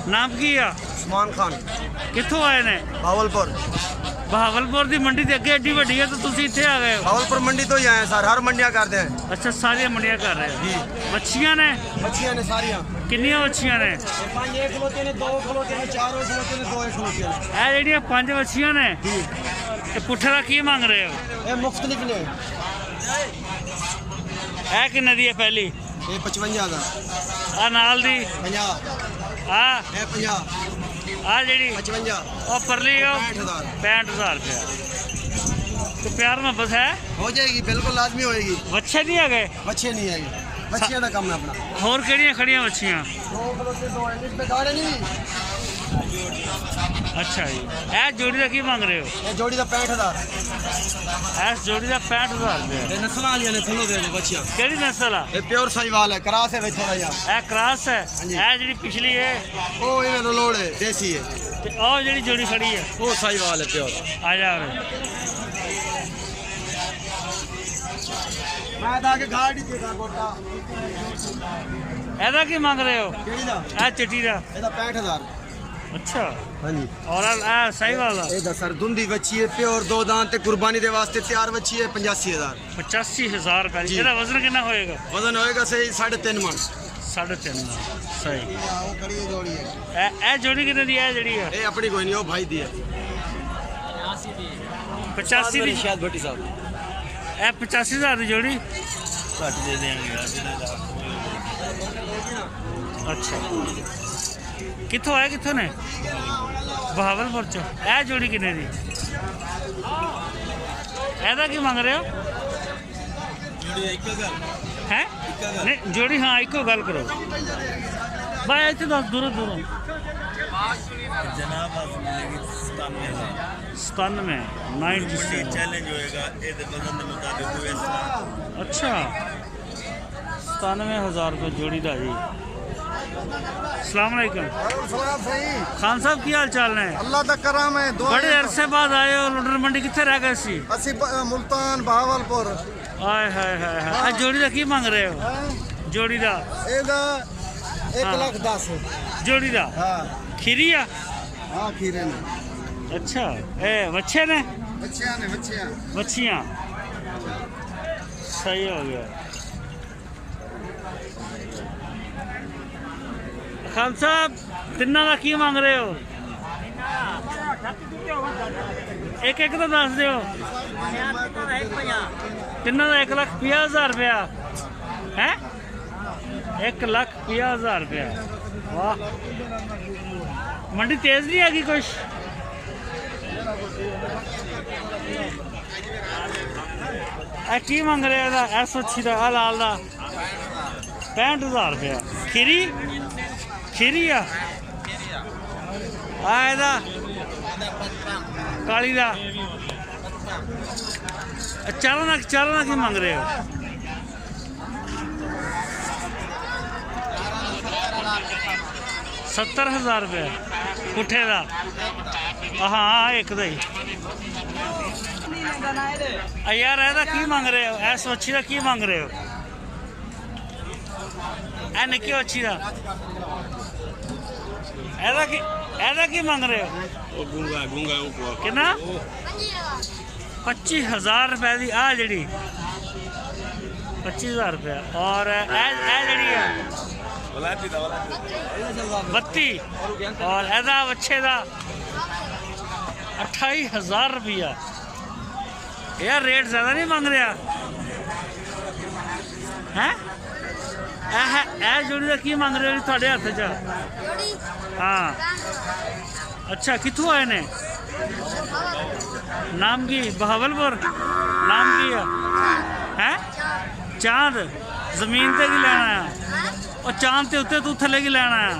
नाम की आ? उस्मान खान। कित्थों आए ने? भावलपुर। बहावलपुर की मंडी ते अगे एडी वड्डी है तो तुसी इत्थे आ गए हो? भावलपुर मंडी तो ही आए हैं सर, हर मंडियां करते हैं अच्छा, सारियां मंडियां कर रहे हो जी। मच्छियां ने मच्छियां ने सारियां। किन्नियां मच्छियां ने? 5 1 खलोते ने, 2 खलोते ने, 4 खलोते ने, 2 1 खलोते ने। ए जेडियां 5 मच्छियां ने जी। ते पुट्ठे दा की मांग रहे हो? ये मुख्तलिफ ने। ए किन्ने दी है पहली? ये 55,000। आ नाल दी 50। आ ये 50। आ जेडी 55। ओ परली ओ 65,000। 65,000 रुपया। तो प्यार मोहब्बत है? हो जाएगी, बिल्कुल लाजमी होएगी। बच्चे नहीं आ गए? बच्चे नहीं आएगी, बच्चियां का कम है अपना। होर केड़ियां खड़ियां मच्छियां? 2 खलोते, 2 इंग्लिश पे गाड़े नहीं। अच्छा जी। ए जोड़ी का की मांग रहे हो? ये जोड़ी का 65,000। इस जोड़ी का 65,000 रुपया। ये नस्ल वाली ने थलो दे बच्चियां। केड़ी नस्ल आ? ये प्योर साहिवाल है, क्रास है भाई थोड़ा जा। ए क्रॉस है। जी। ए जेडी पिछली है ओ ये लोड़ है, देसी है। ते ओ जेडी जोड़ी खड़ी है वो साहिवाल है प्योर। आ जा रे। मैं आगे गाड़ी देगा गोटा। एदा की मांग रहे हो? केड़ी दा? ए चिट्टी दा? ਇਹਦਾ 65,000। अच्छा। हाँ जी। और ए सही वाला ਇਹਦਾ ਸਰ ਦੁੰਦੀ ਬੱਚੀ ਹੈ, ਪਿਓਰ 2 ਦਾਂਤ ਤੇ ਕੁਰਬਾਨੀ ਦੇ ਵਾਸਤੇ ਤਿਆਰ ਬੱਚੀ ਹੈ। 85,000। 85,000 रुपया। जी। ਇਹਦਾ ਵਜ਼ਨ ਕਿੰਨਾ ਹੋਏਗਾ? ਵਜ਼ਨ ਹੋਏਗਾ ਸਹੀ 3.5 ਮਣ। 3.5 सही। ਉਹ ਕੜੀ ਜੋੜੀ ਹੈ। ए जोड़ी कितने दी है जेडी है? ਇਹ ਆਪਣੀ ਕੋਈ ਨਹੀਂ, ਉਹ ਭਾਈ ਦੀ ਹੈ। 85 दी। ਸ਼ਾਇਦ ਭੱਟੀ ਸਾਹਿਬ ए 85,000 दी जोड़ी। ਘੱਟ ਦੇ ਦੇਣਗੇ ਯਾਰ। अच्छा। कित्थों आए कित्थों ने? बहावलपुर चो। ए जोड़ी कितने दी? एदा की मांग रहे हो? हैं? नहीं जोड़ी हाँ इको गल करो भाई। इतने दस दूरों दूरों जनाब 97 97 चैलेंज होएगा ये वजन के मुताबिक हुए। अच्छा 97,000 रुपये जोड़ी दा जी। अस्सलाम वालेकुम खान साहब की हाल चाल ने? अल्लाह का करम है। बड़े अरसे बाद आए हो। लुडर मंडी कितने रह गए सी? ਅਸੀਂ मुल्तान बहावलपुर। हाय हाय हाय हाय। आज जोड़ी दा की मांग रहे हो? जोड़ी दा ਇਹਦਾ 1 हाँ। ਲੱਖ 10। जोड़ी दा हाँ खीरी आ? हाँ खीरे ने। अच्छा ए बच्चे ने बच्चियां ने बच्चियां। मच्छियाँ सही हो गया। खान साहब तिन्ना का की मांग रहे हो? एक एक तो दस दो। तिन्ना का 1,50,000 रुपया है। 1,50,000 रुपया। वाह मंडी तेज नहीं हैगी कुछ? की मांग रहे हो? एस अच्छी का लाल का 65,000 रुपया। खीरी खीरी आ काली का 4 की मांग रहे हो? 70,000 रुपया पुट्ठे का। हाँ एक दा ही यार। एदा की मांग रहे हो? ऐस मच्छी का की मांग रहे हो? ए निक्की मच्छी का एदा की मांग रहे हो? गूंगा गूंगा कितना? 25,000 रुपए की आ जड़ी 25,000 रुपया। और ए जड़ी है 32 और एदा बच्चे का 28,000 रुपया। यार रेट ज्यादा नहीं मांग रहा है? जोड़ी का की मांग रहे हो थोड़े हाथ च? हाँ अच्छा कितों आए ने? नाम की? बहावलपुर। नाम की है? चांद। जमीन ते की लेना है? और चांद ते उत्ते तू थले की लेना है?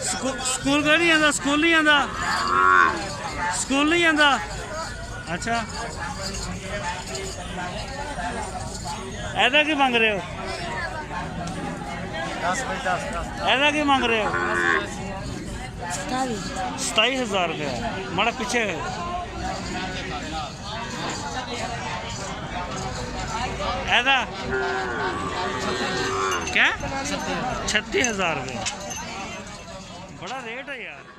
स्कूल का नहीं आता? स्कूल नहीं आता? स्कूल नहीं आता? अच्छा ऐदा की मांग रहे हो? 10 ऐदा की मांग रहे हो? 27,000 रुपया। माड़ा पीछे ऐदा क्या 36,000 रुपया। बड़ा रेट है यार।